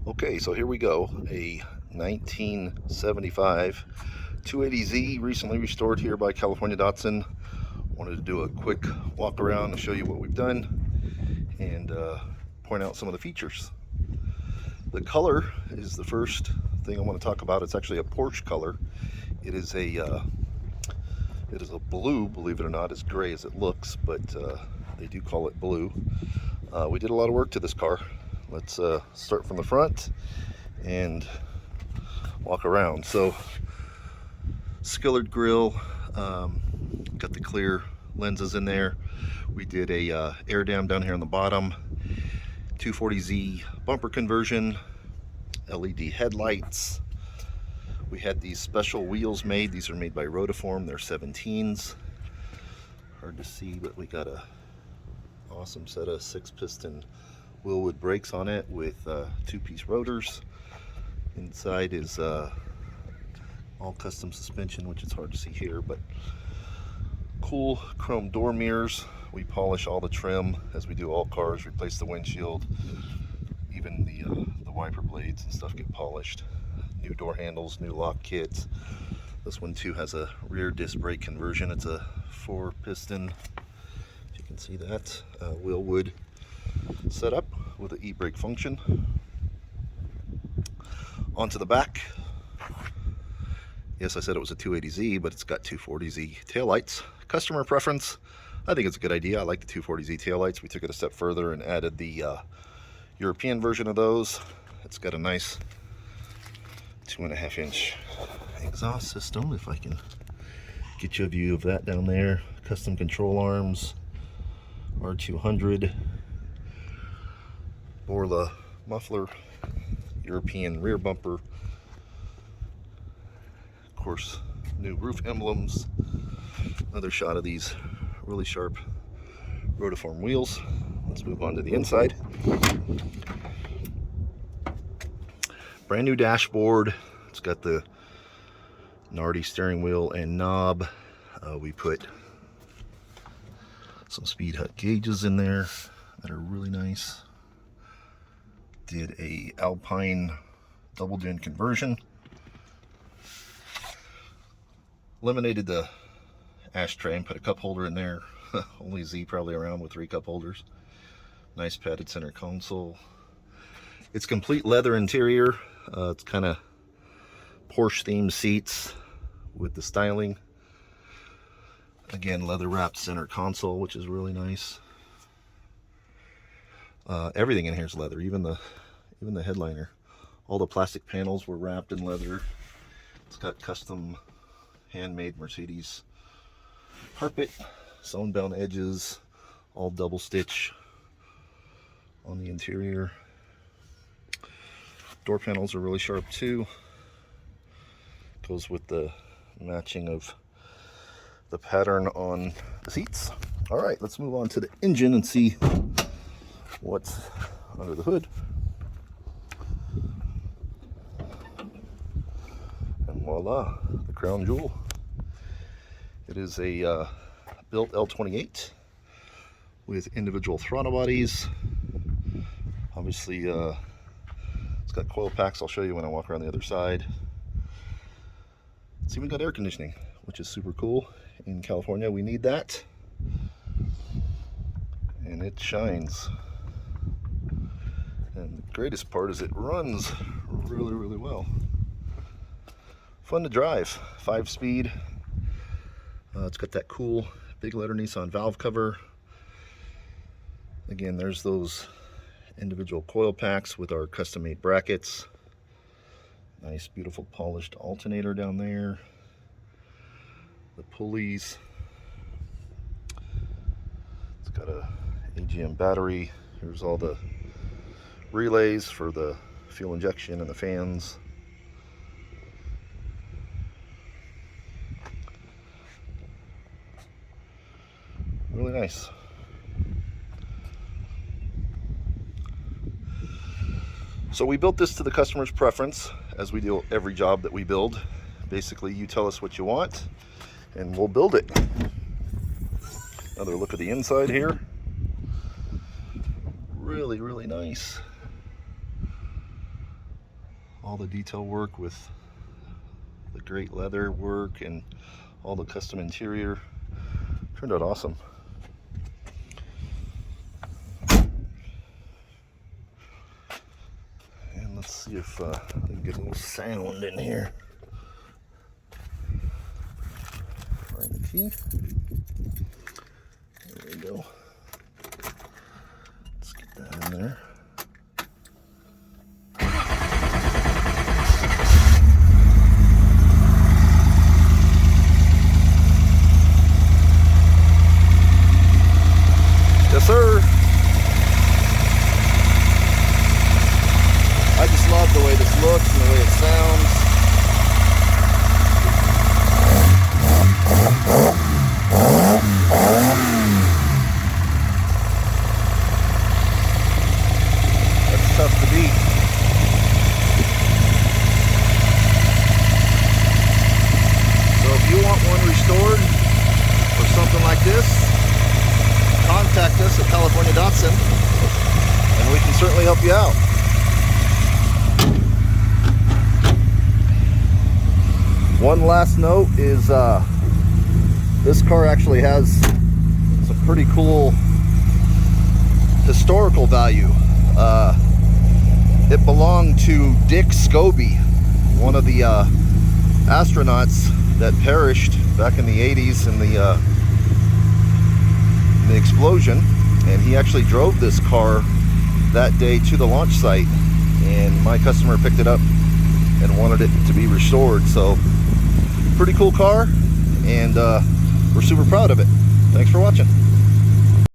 Okay, so here we go. A 1975 280Z, recently restored here by California Datsun. Wanted to do a quick walk around and show you what we've done and point out some of the features. The color is the first thing I want to talk about. It's actually a Porsche color. It is a blue, believe it or not, as gray as it looks, but they do call it blue. We did a lot of work to this car. Let's start from the front and walk around. So, skillered grille, got the clear lenses in there. We did a air dam down here on the bottom, 240Z bumper conversion, LED headlights. We had these special wheels made. These are made by Rotiform. They're 17s. Hard to see, but we got a awesome set of 6-piston Willwood brakes on it with 2-piece rotors. Inside is all custom suspension, which is hard to see here, but cool chrome door mirrors. We polish all the trim as we do all cars, replace the windshield, even the wiper blades and stuff get polished. New door handles, new lock kits. This one too has a rear disc brake conversion. It's a 4-piston, you can see that, Willwood setup with an e-brake function. Onto the back. Yes, I said it was a 280Z, but it's got 240Z taillights. Customer preference, I think it's a good idea. I like the 240Z taillights. We took it a step further and added the European version of those. It's got a nice 2.5-inch exhaust system, if I can get you a view of that down there. Custom control arms, R200, Borla muffler, European rear bumper, of course, new roof emblems. Another shot of these really sharp Rotiform wheels. Let's move on to the inside. Brand new dashboard. It's got the Nardi steering wheel and knob. We put some speed hut gauges in there that are really nice. Did a Alpine double din conversion. Eliminated the ashtray and put a cup holder in there. Only Z probably around with 3 cup holders. Nice padded center console. It's complete leather interior. It's kind of Porsche themed seats with the styling. Again, leather wrapped center console, which is really nice. Everything in here is leather, even the headliner. All the plastic panels were wrapped in leather. It's got custom handmade Mercedes carpet, sewn down edges, all double stitch on the interior. Door panels are really sharp too. Goes with the matching of the pattern on the seats. All right, let's move on to the engine and see what's under the hood. And voila, the crown jewel. It is a built L28 with individual throttle bodies. Obviously, it's got coil packs. I'll show you when I walk around the other side. It's even got air conditioning, which is super cool. In California, we need that. And it shines. And the greatest part is it runs really, really well. Fun to drive. 5-speed. It's got that cool big letter Nissan valve cover. Again, there's those individual coil packs with our custom made brackets. Nice, beautiful polished alternator down there. The pulleys. It's got a AGM battery. Here's all the relays for the fuel injection and the fans. Really nice. So we built this to the customer's preference, as we do every job that we build. Basically, you tell us what you want and we'll build it. Another look at the inside here. Really, really nice. all the detail work with the great leather work and all the custom interior. Turned out awesome. And let's see if I can get a little sound in here. Find the key. There we go. Let's get that in there. Yes, sir. I just love the way this looks and the way it sounds. That's tough to beat. So if you want one restored or something like this, contact us at California Datsun and we can certainly help you out. One last note is this car actually has some pretty cool historical value. It belonged to Dick Scobie, one of the astronauts that perished back in the 80s in the explosion, and he actually drove this car that day to the launch site, and my customer picked it up and wanted it to be restored. So pretty cool car, and we're super proud of it. Thanks for watching.